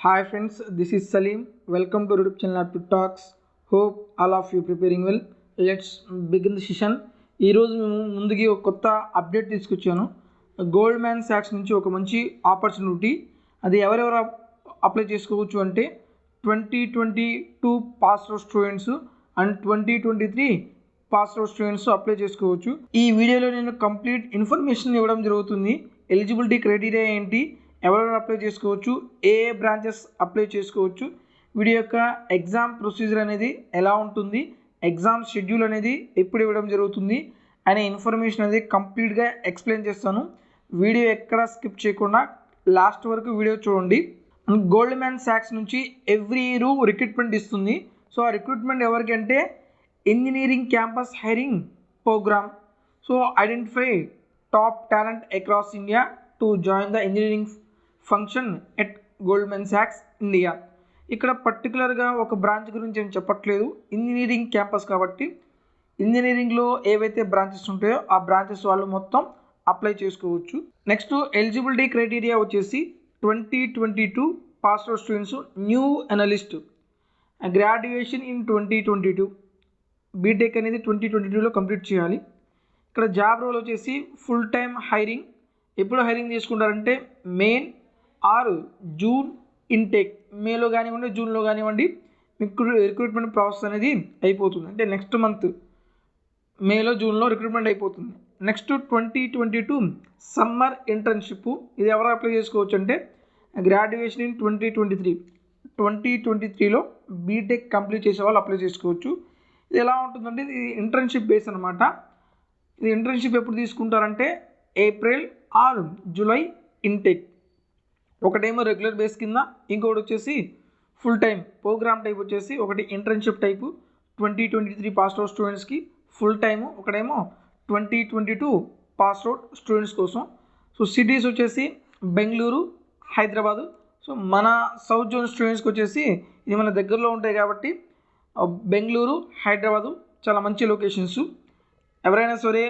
Hi friends, this is Salim. Welcome to YouTube channel Aptitude Talks. Hope all of you preparing well. Let's begin the session. ఈ రోజు మేము ముందుకి ఒక కొత్త update తీసుకొచ్చాను. Gold man సాక్స్ నుంచి ఒక మంచి ఆపర్చునిటీ. అది ఎవరెవరు అప్లై చేసుకోవచ్చు అంటే 2022 pass out students and 2023 pass out students apply చేసుకోవచ్చు. ఈ వీడియోలో నేను కంప్లీట్ ఇన్ఫర్మేషన్ ఇవ్వడం జరుగుతుంది. ఎలిజిబిలిటీ క్రైటీరియా ఏంటి, ఎవరెవరు అప్లై చేసుకోవచ్చు, ఏ బ్రాంచెస్ అప్లై చేసుకోవచ్చు, వీడి యొక్క ఎగ్జామ్ ప్రొసీజర్ అనేది ఎలా ఉంటుంది, ఎగ్జామ్ షెడ్యూల్ అనేది ఎప్పుడు ఇవ్వడం జరుగుతుంది అనే ఇన్ఫర్మేషన్ అనేది కంప్లీట్గా ఎక్స్ప్లెయిన్ చేస్తాను. వీడియో ఎక్కడ స్కిప్ చేయకుండా లాస్ట్ వరకు వీడియో చూడండి. గోల్డ్ మ్యాన్ సాక్స్ నుంచి ఎవ్రీ ఇయర్ రిక్రూట్మెంట్ ఇస్తుంది. సో ఆ రిక్రూట్మెంట్ ఎవరికి అంటే engineering campus hiring program. So identify top talent across India to join the engineering function at Goldman సాక్స్ ఇండియా. ఇక్కడ పర్టికులర్గా ఒక బ్రాంచ్ గురించి ఏం చెప్పట్లేదు, ఇంజనీరింగ్ క్యాంపస్ కాబట్టి ఇంజనీరింగ్లో ఏవైతే బ్రాంచెస్ ఉంటాయో ఆ బ్రాంచెస్ వాళ్ళు మొత్తం అప్లై చేసుకోవచ్చు. నెక్స్ట్ ఎలిజిబిలిటీ క్రైటీరియా వచ్చేసి 2022 pass out students, new analyst, graduation in 2022, B Tech అనేది 2022లో కంప్లీట్ చేయాలి. ఇక్కడ జాబ్ రోల్ వచ్చేసి ఫుల్ టైమ్ హైరింగ్. ఎప్పుడు హైరింగ్ చేసుకుంటారంటే మెయిన్ ఆర్ జూన్ ఇంటేక్, మేలో కానివ్వండి జూన్లో కానివ్వండి మీకు రిక్రూట్మెంట్ ప్రాసెస్ అనేది అయిపోతుంది. అంటే నెక్స్ట్ మంత్ మేలో జూన్లో రిక్రూట్మెంట్ అయిపోతుంది. Next 2022 summer internship. ఇది ఎవరు అప్లై చేసుకోవచ్చు అంటే గ్రాడ్యుయేషన్ ఇన్ 2023లో బీటెక్ కంప్లీట్ చేసే వాళ్ళు అప్లై చేసుకోవచ్చు. ఇది ఎలా ఉంటుందంటే ఇది ఇంటర్న్షిప్ బేస్ అనమాట. ఇది ఇంటర్న్షిప్ ఎప్పుడు తీసుకుంటారంటే ఏప్రిల్ ఆర్ జూలై ఇంటేక్. ఒకటేమో రెగ్యులర్ బేస్ కింద, ఇంకొకటి వచ్చేసి ఫుల్ టైం ప్రోగ్రామ్ టైప్ వచ్చేసి ఒకటి ఇంటర్న్షిప్ టైపు 2023 పాస్ అవుట్ స్టూడెంట్స్కి ఫుల్ టైము, ఒకటేమో 2022 పాస్ అవుట్ స్టూడెంట్స్ కోసం. సో సిటీస్ వచ్చేసి బెంగళూరు, హైదరాబాదు. సో మన సౌత్ జోన్ స్టూడెంట్స్కి వచ్చేసి ఇది మన దగ్గరలో ఉంటాయి కాబట్టి బెంగళూరు, హైదరాబాదు చాలా మంచి లొకేషన్స్. ఎవరైనా సరే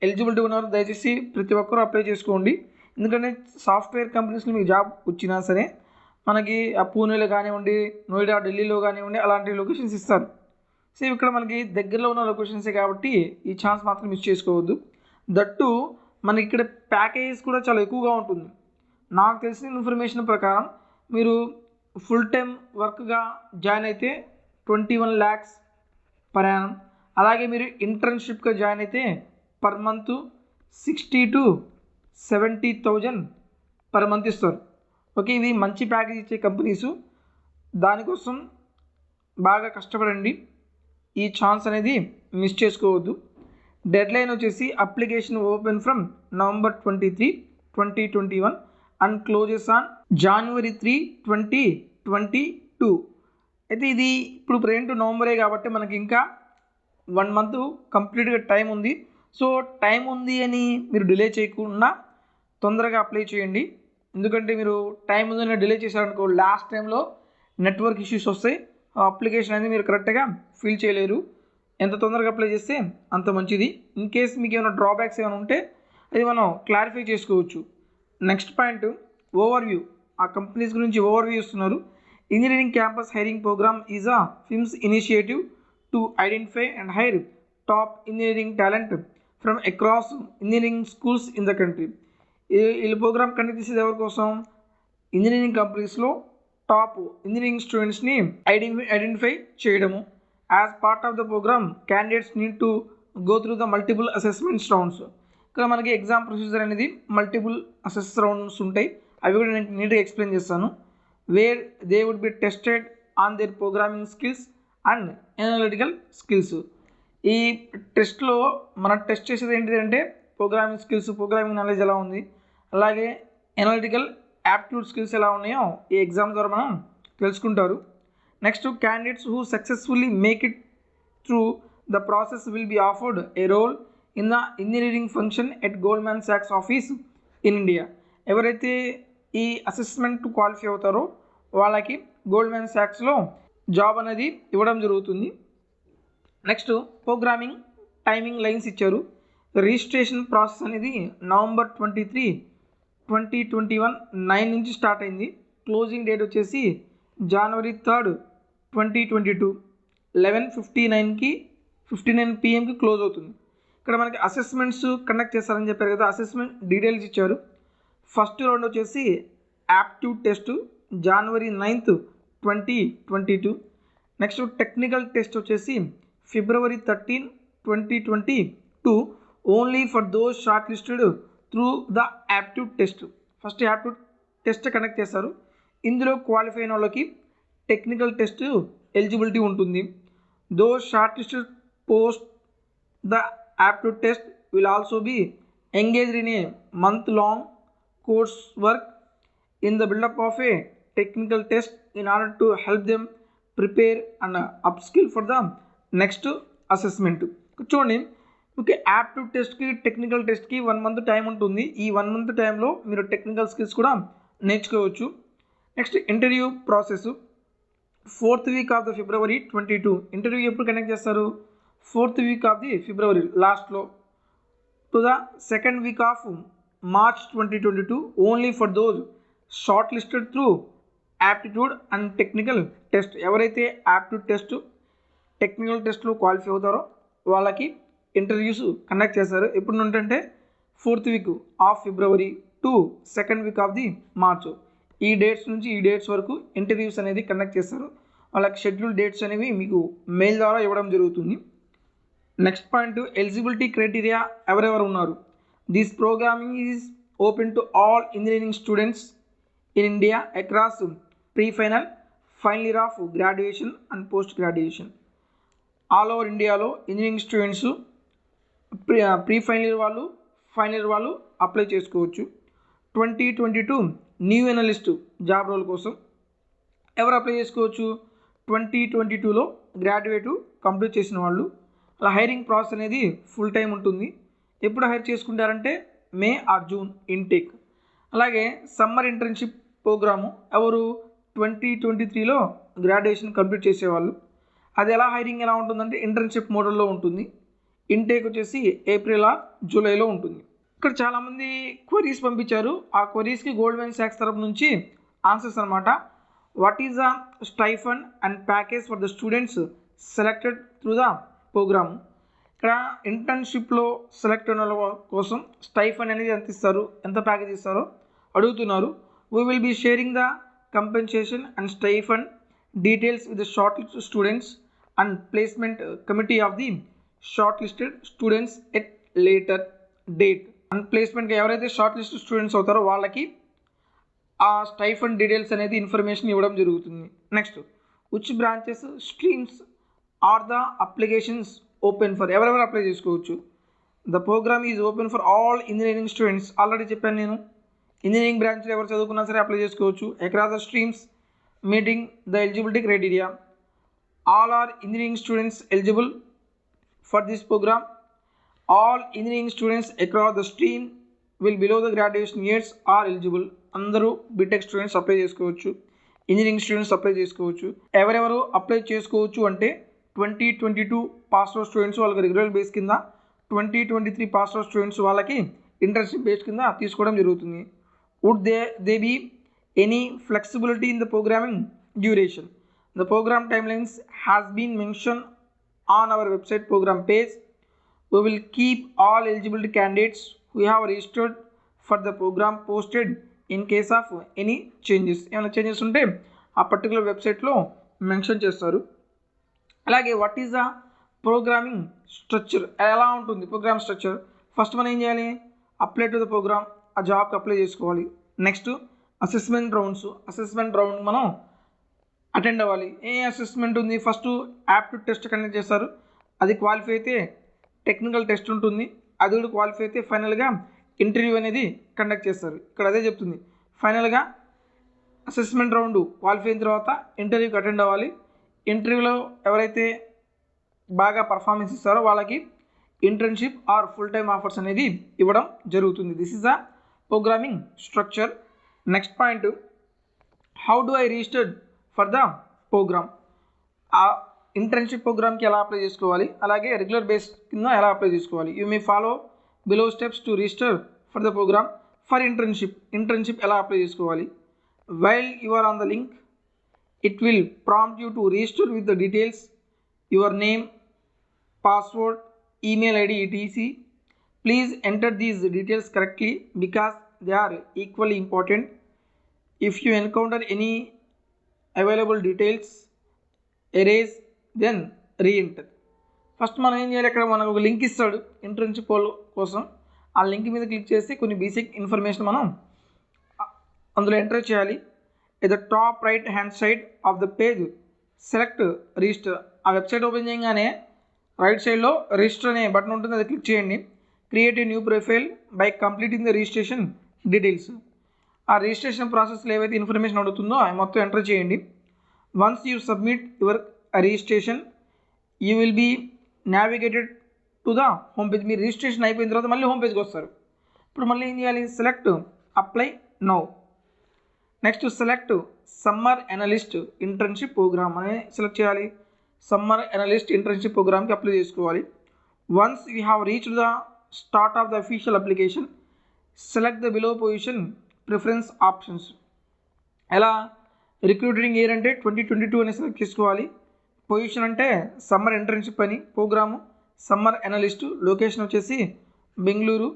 ఎలిజిబిలిటీ ఉన్నవారు దయచేసి ప్రతి ఒక్కరూ అప్లై చేసుకోండి. ఎందుకంటే సాఫ్ట్వేర్ కంపెనీస్లో మీకు జాబ్ వచ్చినా సరే మనకి ఆ పూణేలో కానివ్వండి, నోయిడా, ఢిల్లీలో కానివ్వండి అలాంటి లొకేషన్స్ ఇస్తారు. సో ఇక్కడ మనకి దగ్గరలో ఉన్న లొకేషన్సే కాబట్టి ఈ ఛాన్స్ మాత్రం మిస్ చేసుకోవద్దు. దట్టు మనకి ఇక్కడ ప్యాకేజెస్ కూడా చాలా ఎక్కువగా ఉంటుంది. నాకు తెలిసిన ఇన్ఫర్మేషన్ ప్రకారం మీరు ఫుల్ టైం వర్క్గా జాయిన్ అయితే 21 lakhs పర్ యానం. అలాగే మీరు ఇంటర్న్షిప్గా జాయిన్ అయితే per month 60 to 70,000 per month ఇస్తారు. ఓకే, ఇవి మంచి ప్యాకేజ్ ఇచ్చే కంపెనీసు. దానికోసం బాగా కష్టపడండి, ఈ ఛాన్స్ అనేది మిస్ చేసుకోవద్దు. డెడ్ లైన్ వచ్చేసి application open from November 23, 2021 and closes on January 3, 2022. అయితే ఇది ఇప్పుడు ప్రెజెంట్ నవంబరే కాబట్టి మనకి ఇంకా 1 month కంప్లీట్గా టైం ఉంది. సో టైం ఉంది అని మీరు డిలే చేయకుండా తొందరగా అప్లై చేయండి. ఎందుకంటే మీరు టైం ఉందని డిలే చేశారనుకో లాస్ట్ టైంలో నెట్వర్క్ ఇష్యూస్ వస్తాయి, అప్లికేషన్ అనేది మీరు కరెక్ట్గా ఫిల్ చేయలేరు. ఎంత తొందరగా అప్లై చేస్తే అంత మంచిది. ఇన్ కేస్ మీకు ఏమైనా డ్రాబ్యాక్స్ ఏమైనా ఉంటే అది మనం క్లారిఫై చేసుకోవచ్చు. Next point overview. ఆ కంపెనీస్ గురించి ఓవర్వ్యూ ఇస్తున్నారు. Engineering campus hiring programme is a firm's initiative to identify and hire top engineering talent from across engineering schools in the country. ఈ ప్రోగ్రామ్ కండక్ట్ చేసేది ఎవరి కోసం? ఇంజనీరింగ్ కంపెనీస్లో top engineering స్టూడెంట్స్ని identify చేయడము. As part of the programme candidates need to go through the multiple assessments rounds. ఇక్కడ మనకి exam procedure అనేది మల్టిపుల్ అసెస్ రౌండ్స్ ఉంటాయి. అవి కూడా నేను నీట్గా ఎక్స్ప్లెయిన్ చేస్తాను. Where they would be tested on their programming skills and analytical skills. ఈ టెస్ట్లో మనం టెస్ట్ చేసేది ఏంటిదంటే ప్రోగ్రామింగ్ స్కిల్స్, ప్రోగ్రామింగ్ నాలెడ్జ్ ఎలా ఉంది, అలాగే అనలిటికల్ యాప్టిట్యూడ్ స్కిల్స్ ఎలా ఉన్నాయో ఈ ఎగ్జామ్ ద్వారా మనం తెలుసుకుంటారు. Next candidates who successfully make it through the process will be offered a role in the engineering function at Goldman సాక్స్ ఆఫీస్ ఇన్ ఇండియా. ఎవరైతే ఈ అసెస్మెంట్ క్వాలిఫై అవుతారో వాళ్ళకి గోల్డ్ మ్యాన్ సాక్స్లో జాబ్ అనేది ఇవ్వడం జరుగుతుంది. నెక్స్ట్ ప్రోగ్రామింగ్ టైమింగ్ లైన్స్ ఇచ్చారు. Registration process అనేది November 23, 2021 9 నుంచి స్టార్ట్ అయింది క్లోజింగ్ డేట్ వచ్చేసి January 3, 2022 11:59కి 59 PM క్లోజ్ అవుతుంది. ఇక్కడ మనకి అసెస్మెంట్స్ కండక్ట్ చేస్తారని చెప్పారు కదా, అసెస్మెంట్ డీటెయిల్స్ ఇచ్చారు. ఫస్ట్ రౌండ్ వచ్చేసి aptitude test January 9, 2022. Next technical test వచ్చేసి February 13, 2022 only for those short listed through the aptitude test. First aptitude test conduct చేస్తారు. ఇందులో క్వాలిఫై అయిన వాళ్ళకి టెక్నికల్ టెస్ట్ ఎలిజిబిలిటీ ఉంటుంది. Those shortlisted post the aptitude test will also be engaged in a month long course work in the build up of a technical test in order to help them prepare and upskill for the next assessment. చూడండి, okay, aptitude టెస్ట్కి technical టెస్ట్కి 1 month time ఉంటుంది. ఈ 1 month టైంలో మీరు technical skills కూడా నేర్చుకోవచ్చు. Next interview process 4th week of the February 22. Interview ఎప్పుడు కనెక్ట్ చేస్తారు? 4th week of the February లాస్ట్లో to the 2nd week of March 2022 only for those short listed through aptitude and technical test. ఎవరైతే aptitude test technical టెస్ట్లో qualify అవుతారో వాళ్ళకి interviews conduct చేస్తారు. ఎప్పుడు ఉంటుంటే 4th week of February to 2nd week of the March. ఈ dates నుంచి ఈ డేట్స్ వరకు ఇంటర్వ్యూస్ అనేది కండక్ట్ చేస్తారు. వాళ్ళకి షెడ్యూల్ డేట్స్ అనేవి మీకు మెయిల్ ద్వారా ఇవ్వడం జరుగుతుంది. నెక్స్ట్ పాయింట్, ఎలిజిబిలిటీ క్రైటీరియా ఎవరెవరు ఉన్నారు. This programming is open to all engineering students in India across pre final, final year of graduation and post graduation. All over ఇండియాలో engineering students pre final year వాళ్ళు, final year వాళ్ళు apply చేసుకోవచ్చు. 2022 new analyst job role కోసం ఎవరు apply చేసుకోవచ్చు? 2022లో graduate complete చేసిన వాళ్ళు. అలా హైరింగ్ ప్రాసెస్ అనేది ఫుల్ టైం ఉంటుంది. ఎప్పుడు హైర్ చేసుకుంటారంటే May or June ఇంటేక్. అలాగే సమ్మర్ ఇంటర్న్షిప్ ప్రోగ్రాము ఎవరు 2023లో గ్రాడ్యుయేషన్ కంప్లీట్ చేసేవాళ్ళు. అది ఎలా హైరింగ్ ఎలా ఉంటుందంటే ఇంటర్న్షిప్ మోడల్లో ఉంటుంది. ఇంటేక్ వచ్చేసి April or Julyలో ఉంటుంది. ఇక్కడ చాలామంది క్వరీస్ పంపించారు. ఆ క్వరీస్కి గోల్డ్మెన్ సాక్స్ తరపు నుంచి ఆన్సర్స్ అనమాట. What is the stipend and package for the students selected through the program. ఇక్కడ ఇంటర్న్షిప్లో సెలెక్ట్ అయిన వాళ్ళ కోసం స్టైఫండ్ అనేది ఎంత ఇస్తారు, ఎంత ప్యాకేజ్ ఇస్తారో అడుగుతున్నారు. We will be sharing the compensation and stipend details with the shortlist students and placement committee of the shortlisted students at later date. And ప్లేస్మెంట్గా ఎవరైతే షార్ట్ లిస్ట్ స్టూడెంట్స్ అవుతారో వాళ్ళకి ఆ స్టైఫండ్ డీటెయిల్స్ అనేది information ఇవ్వడం జరుగుతుంది. Next, which branches streams are the applications open for. ఎవరెవరు apply చేసుకోవచ్చు? The programme is open for all engineering students. Already చెప్పాను నేను, ఇంజనీరింగ్ బ్రాంచ్లో ఎవరు చదువుకున్నా సరే అప్లై చేసుకోవచ్చు. Across the streams meeting the eligibility criteria. All are engineering students eligible for this programme. All engineering students across the stream will below the graduation years are eligible. అందరూ BTech students apply చేసుకోవచ్చు, engineering students apply చేసుకోవచ్చు. ఎవరెవరు apply చేసుకోవచ్చు అంటే 2022 pass out students వాళ్ళకి regular base కింద, 2023 pass out students వాళ్ళకి internship base కింద తీసుకోవడం జరుగుతుంది. Would they be any flexibility in the programming duration. The programme timelines has been mention on our website programme page. We will keep all eligible candidates who have registered for the program posted in case of any changes. ఏమైనా changes ఉంటే ఆ particular వెబ్సైట్లో mention చేస్తారు. అలాగే what is the programming structure, ఎలా ఉంటుంది program structure? First మనం ఏం చేయాలి? అప్లై టు ద ప్రోగ్రామ్, ఆ జాబ్కి అప్లై చేసుకోవాలి. Next assessment rounds. Assessment round మనం అటెండ్ అవ్వాలి. ఏ అసెస్మెంట్ ఉంది? ఫస్ట్ యాప్ట్యూడ్ టెస్ట్ కండక్ట్ చేస్తారు. అది క్వాలిఫై అయితే టెక్నికల్ టెస్ట్ ఉంటుంది. అది కూడా క్వాలిఫై అయితే ఫైనల్గా ఇంటర్వ్యూ అనేది కండక్ట్ చేస్తారు. ఇక్కడ అదే చెప్తుంది, ఫైనల్గా అసెస్మెంట్ రౌండ్ క్వాలిఫై అయిన తర్వాత ఇంటర్వ్యూకి అటెండ్ అవ్వాలి. ఇంటర్వ్యూలో ఎవరైతే బాగా పర్ఫార్మెన్స్ ఇస్తారో వాళ్ళకి internship or full time offers అనేది ఇవ్వడం జరుగుతుంది. This is the programming structure. Next point, how do I registered for the programme. ఆ ఇంటర్న్షిప్ ప్రోగ్రామ్కి ఎలా అప్లై చేసుకోవాలి, అలాగే రెగ్యులర్ బేస్ కింద ఎలా అప్లై చేసుకోవాలి. You may follow below steps to register for the programme. For internship ఎలా apply చేసుకోవాలి. while you are on the link, it will prompt you to register with the details, your name, password, email ID, etc. Please enter these details correctly because they are equally important. If you encounter any available details erase, then re-enter. First మనం ఏం చేయాలి, ఇక్కడ మనకు ఒక link ఇస్తాడు internship కోసం. ఆ link మీద క్లిక్ చేసి కొన్ని బేసిక్ ఇన్ఫర్మేషన్ మనం అందులో ఎంటర్ చేయాలి. At the top right hand side of the page select register. ఆ వెబ్సైట్ ఓపెన్ చేయగానే రైట్ సైడ్లో రిజిస్టర్ అనే బటన్ ఉంటుంది, అది క్లిక్ చేయండి. Create a new profile by completing the registration details. ఆ రిజిస్ట్రేషన్ ప్రాసెస్లో ఏవైతే ఇన్ఫర్మేషన్ అడుగుతుందో అవి మొత్తం ఎంటర్ చేయండి. Once you submit your registration you will be navigated to the home page. మీరు రిజిస్ట్రేషన్ అయిపోయిన తర్వాత మళ్ళీ హోమ్ పేజ్కి వస్తారు. ఇప్పుడు మళ్ళీ ఏం చేయాలి, select apply now. Next select summer analyst internship programme అని సెలెక్ట్ చేయాలి. సమ్మర్ అనలిస్ట్ ఇంటర్న్షిప్ ప్రోగ్రామ్కి అప్లై చేసుకోవాలి. Once you have reached the start of the official application select the below position preference options. ఎలా రిక్రూటింగ్ ఇయర్ అంటే 2022 అని select చేసుకోవాలి. Position అంటే summer internship అని, ప్రోగ్రాము సమ్మర్ అనలిస్టు, లొకేషన్ వచ్చేసి బెంగళూరు,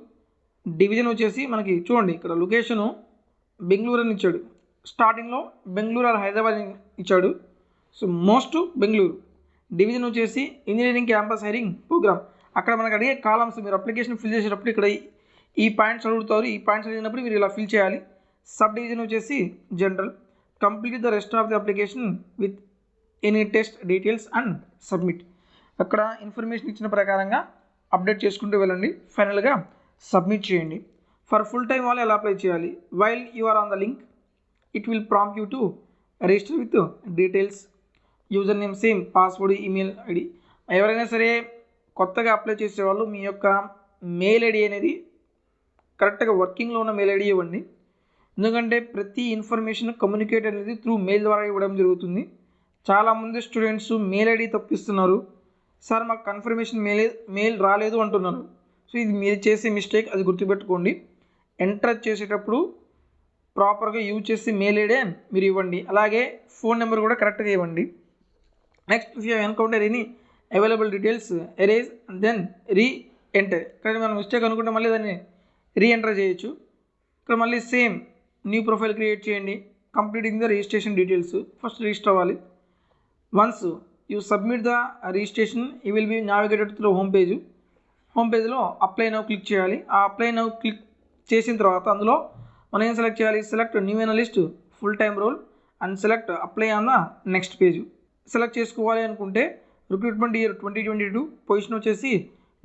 డివిజన్ వచ్చేసి మనకి చూడండి ఇక్కడ లొకేషను బెంగళూరు అని ఇచ్చాడు. స్టార్టింగ్లో బెంగళూరు ఆర్ హైదరాబాద్ ఇచ్చాడు. So most Bengaluru. డివిజన్ వచ్చేసి ఇంజనీరింగ్ క్యాంపస్ హైరింగ్ ప్రోగ్రామ్. అక్కడ మనకు అడిగే కాలమ్స్ మీరు అప్లికేషన్ ఫిల్ చేసేటప్పుడు ఇక్కడ ఈ పాయింట్స్ అడుగుతారు. ఈ పాయింట్స్ అడిగినప్పుడు మీరు ఇలా ఫిల్ చేయాలి. సబ్ డివిజన్ వచ్చేసి general. Complete the rest of the application with any test details and submit. అక్కడ ఇన్ఫర్మేషన్ ఇచ్చిన ప్రకారంగా అప్డేట్ చేసుకుంటూ వెళ్ళండి. ఫైనల్గా సబ్మిట్ చేయండి. ఫర్ ఫుల్ టైం వాళ్ళు ఎలా అప్లై చేయాలి, while you are on the link it will prompt you to register with details, username same, password, email ID. ఎవరైనా సరే కొత్తగా అప్లై చేసేవాళ్ళు మీ యొక్క మెయిల్ ఐడి అనేది కరెక్ట్గా వర్కింగ్లో ఉన్న మెయిల్ ఐడి ఇవ్వండి. ఎందుకంటే ప్రతి ఇన్ఫర్మేషన్ కమ్యూనికేట్ అనేది త్రూ మెయిల్ ద్వారా ఇవ్వడం జరుగుతుంది. చాలామంది స్టూడెంట్స్ మెయిల్ ఐడి తప్పిస్తున్నారు. సార్ మాకు కన్ఫర్మేషన్ మెయిల్ రాలేదు అంటున్నారు. సో ఇది మీరు చేసే మిస్టేక్, అది గుర్తుపెట్టుకోండి. ఎంటర్ చేసేటప్పుడు ప్రాపర్గా యూజ్ చేసి మెయిల్ ఐడి మీరు ఇవ్వండి. అలాగే ఫోన్ నెంబర్ కూడా కరెక్ట్గా ఇవ్వండి. Next if you encounter any available details erase then reenter. ఇక్కడ మనం మిస్టేక్ అనుకుంటే మళ్ళీ దాన్ని రీ ఎంటర్ చేయొచ్చు. ఇక్కడ మళ్ళీ సేమ్ న్యూ ప్రొఫైల్ క్రియేట్ చేయండి. Completing the registration details. First register అవ్వాలి. Once you submit the registration you will be navigated through home page. Home పేజ్లో అప్లై నౌ క్లిక్ చేయాలి. ఆ అప్లై నౌ క్లిక్ చేసిన తర్వాత అందులో మనం ఏం సెలెక్ట్ చేయాలి, select new analyst full time role and select apply on the next page. Select చేసుకోవాలి అనుకుంటే రిక్రూట్మెంట్ ఇయర్ 2022, పొజిషన్ వచ్చేసి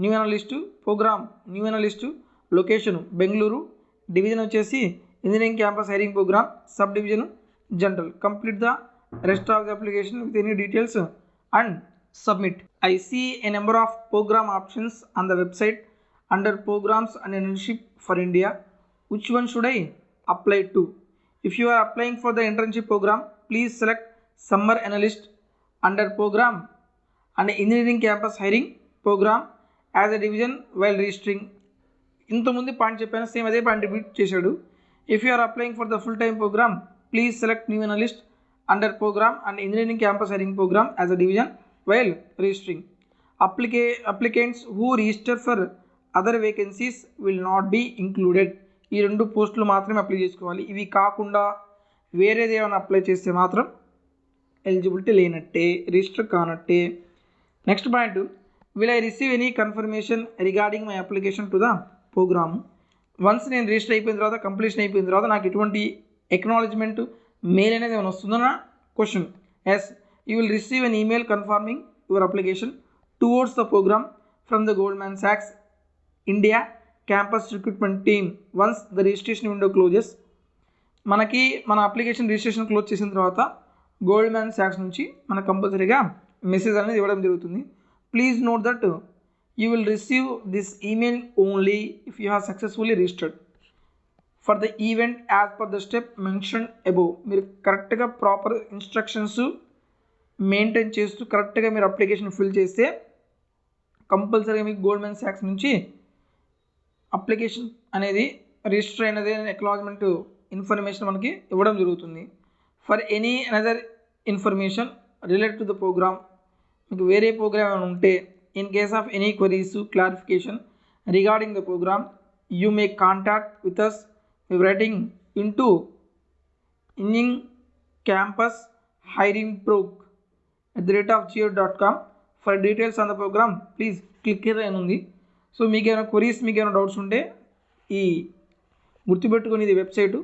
new analyst, programme new analyst, location Bengaluru, division వచ్చేసి engineering campus hiring programme, sub division general. Complete the rest of the application with any details and submit. I see a number of program options on the website under programs and internship for India. Which one should I apply to? If you are applying for the internship program, please select summer analyst under program and engineering campus hiring program as a division while registering. ఇంతకుముందు point చెప్పాను, same అదే point repeat చేశాడు. If you are applying for the full time program, please select new analyst under program and engineering campus hiring program as a division while registering. Applicants who register for other vacancies will not be included. ఈ 2 పోస్టులు మాత్రమే apply చేసుకోవాలి. ఇవి కాకుండా వేరేది ఏమైనా apply చేస్తే మాత్రం ఎలిజిబిలిటీ లేనట్టే, రిజిస్టర్ కానట్టే. Next point, will I receive any confirmation regarding my application to the programme. Once నేను రిజిస్టర్ అయిపోయిన తర్వాత, కంప్లీషన్ అయిపోయిన తర్వాత నాకు ఎటువంటి ఎక్నాలజ్మెంట్ మెయిల్ అనేది ఏమైనా వస్తుందన్న question. Yes, you will receive an email confirming your application towards the programme from the Goldman సాక్స్ India campus recruitment team once the registration window closes. మనకి మన అప్లికేషన్ రిజిస్ట్రేషన్ క్లోజ్ చేసిన తర్వాత గోల్డ్మ్యాన్ సాక్స్ నుంచి మనకు కంపల్సరీగా మెసేజ్ అనేది ఇవ్వడం జరుగుతుంది. Please note that you will receive this email only if you have successfully registered for the event as per the step mention above. మీరు కరెక్ట్గా ప్రాపర్ ఇన్స్ట్రక్షన్స్ మెయింటైన్ చేస్తూ కరెక్ట్గా మీరు అప్లికేషన్ ఫిల్ చేస్తే కంపల్సరీగా మీకు గోల్డ్మ్యాన్ సాక్స్ నుంచి అప్లికేషన్ అనేది రిజిస్టర్ అయినది ఎక్నాలజ్మెంట్ ఇన్ఫర్మేషన్ మనకి ఇవ్వడం జరుగుతుంది. For any another information related to the programme, మీకు వేరే ప్రోగ్రామ్ ఏమైనా ఉంటే, in case of any queries clarification regarding the programme, you may contact with us with writing into engineering campus hiring prog @gmail.com. For details on the programme please click here అని ఉంది. So మీకు ఏమైనా queries, మీకు ఏమైనా doubts ఉంటే ఈ గుర్తుపెట్టుకుని ఇది వెబ్సైటు,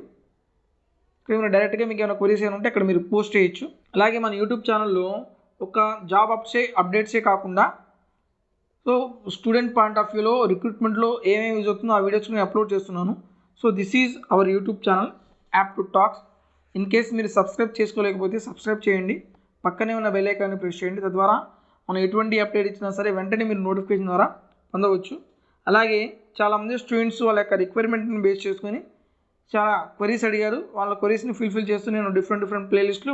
ఇక్కడ మీరు డైరెక్ట్గా మీకు ఏమైనా క్వరీస్ ఏమైనా ఉంటే అక్కడ మీరు పోస్ట్ చేయొచ్చు. అలాగే మన యూట్యూబ్ ఛానల్లో ఒక జాబ్ అప్డేట్సే కాకుండా సో స్టూడెంట్ పాయింట్ ఆఫ్ వ్యూలో రిక్రూట్మెంట్లో ఏమేమి యూజ్ అవుతుందో ఆ వీడియోస్ నేను అప్లోడ్ చేస్తున్నాను. So this is our YouTube channel aptitude talks. In case మీరు సబ్స్క్రైబ్ చేసుకోలేకపోతే సబ్స్క్రైబ్ చేయండి, పక్కనే ఉన్న బెల్ ఐకాన్ని ప్రెస్ చేయండి. తద్వారా మనం ఎటువంటి అప్డేట్ ఇచ్చినా సరే వెంటనే మీరు నోటిఫికేషన్ ద్వారా పొందవచ్చు. అలాగే చాలామంది స్టూడెంట్స్ వాళ్ళ యొక్క రిక్వైర్మెంట్ని బేస్ చేసుకొని చాలా క్వరీస్ అడిగారు. వాళ్ళ క్వరీస్ని ఫుల్ఫిల్ చేస్తూ నేను డిఫరెంట్ ప్లేలిస్టులు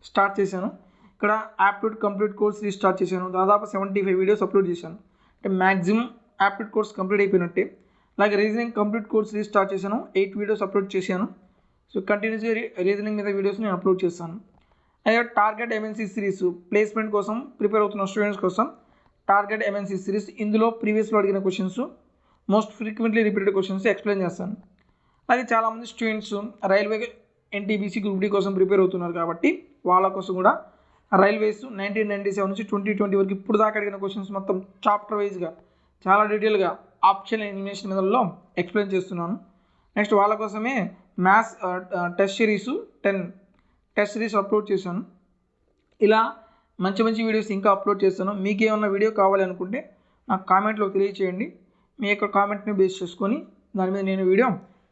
స్టార్ట్ చేశాను. ఇక్కడ యాప్ట్యూడ్ కంప్లీట్ కోర్స్ స్టార్ట్ చేశాను. దాదాపు 75 వీడియోస్ అప్లోడ్ చేశాను. అంటే మ్యాక్సిమం యాప్ట్యూడ్ కోర్స్ కంప్లీట్ అయిపోయినట్టే. అలాగే రీజనింగ్ కంప్లీట్ కోర్స్ స్టార్ట్ చేశాను. 8 వీడియోస్ అప్లోడ్ చేశాను. సో కంటిన్యూస్గా రీజనింగ్ మీద వీడియోస్ నేను అప్లోడ్ చేస్తాను. అలాగే టార్గెట్ ఎంఎన్సీ సిరీస్ ప్లేస్మెంట్ కోసం ప్రిపేర్ అవుతున్న స్టూడెంట్స్ కోసం టార్గెట్ ఎంఎన్సీ సిరీస్, ఇందులో ప్రీవియస్లో అడిగిన questions, most frequently repeated questions explain చేస్తాను. అలాగే చాలామంది students railway NTPC group D కోసం ప్రిపేర్ అవుతున్నారు కాబట్టి వాళ్ళ కోసం కూడా రైల్వేస్ 1997 నుంచి 2020 వరకు ఇప్పుడు దాకా అడిగిన క్వశ్చన్స్ మొత్తం చాప్టర్ వైజ్గా చాలా డీటెయిల్గా ఆప్షన్ ఎలిమినేషన్ మీదలో ఎక్స్ప్లెయిన్ చేస్తున్నాను. నెక్స్ట్ వాళ్ళ కోసమే maths test series 10 test series upload చేశాను. ఇలా మంచి వీడియోస్ ఇంకా అప్లోడ్ చేస్తాను. మీకు ఏమన్నా వీడియో కావాలి అనుకుంటే నాకు కామెంట్లో తెలియచేయండి. మీ యొక్క కామెంట్ని బేస్ చేసుకొని దాని మీద నేను వీడియో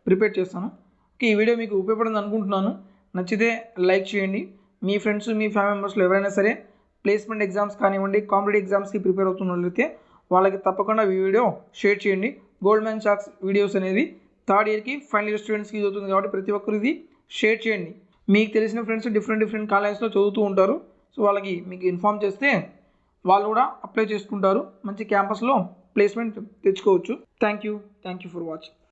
ప్రిపేర్ చేస్తాను. ఓకే, ఈ వీడియో మీకు ఉపయోగపడింది అనుకుంటున్నాను. నచ్చితే లైక్ చేయండి. మీ ఫ్రెండ్స్, మీ ఫ్యామిలీ మెంబర్స్లో ఎవరైనా సరే ప్లేస్మెంట్ ఎగ్జామ్స్ కానివ్వండి, కాంపిటేటివ్ ఎగ్జామ్స్కి ప్రిపేర్ అవుతున్నట్లయితే వాళ్ళకి తప్పకుండా ఈ వీడియో షేర్ చేయండి. గోల్డ్మ్యాన్ సాక్స్ వీడియోస్ అనేది థర్డ్ ఇయర్కి ఫైనల్ ఇయర్ స్టూడెంట్స్కి యూజ్ అవుతుంది కాబట్టి ప్రతి ఒక్కరు ఇది షేర్ చేయండి. మీకు తెలిసిన ఫ్రెండ్స్ డిఫరెంట్ కాలేజెస్లో చదువుతూ ఉంటారు. సో వాళ్ళకి మీకు ఇన్ఫామ్ చేస్తే వాళ్ళు కూడా అప్లై చేసుకుంటారు. మంచి క్యాంపస్లో ప్లేస్మెంట్ తెచ్చుకోవచ్చు. Thank you for watching.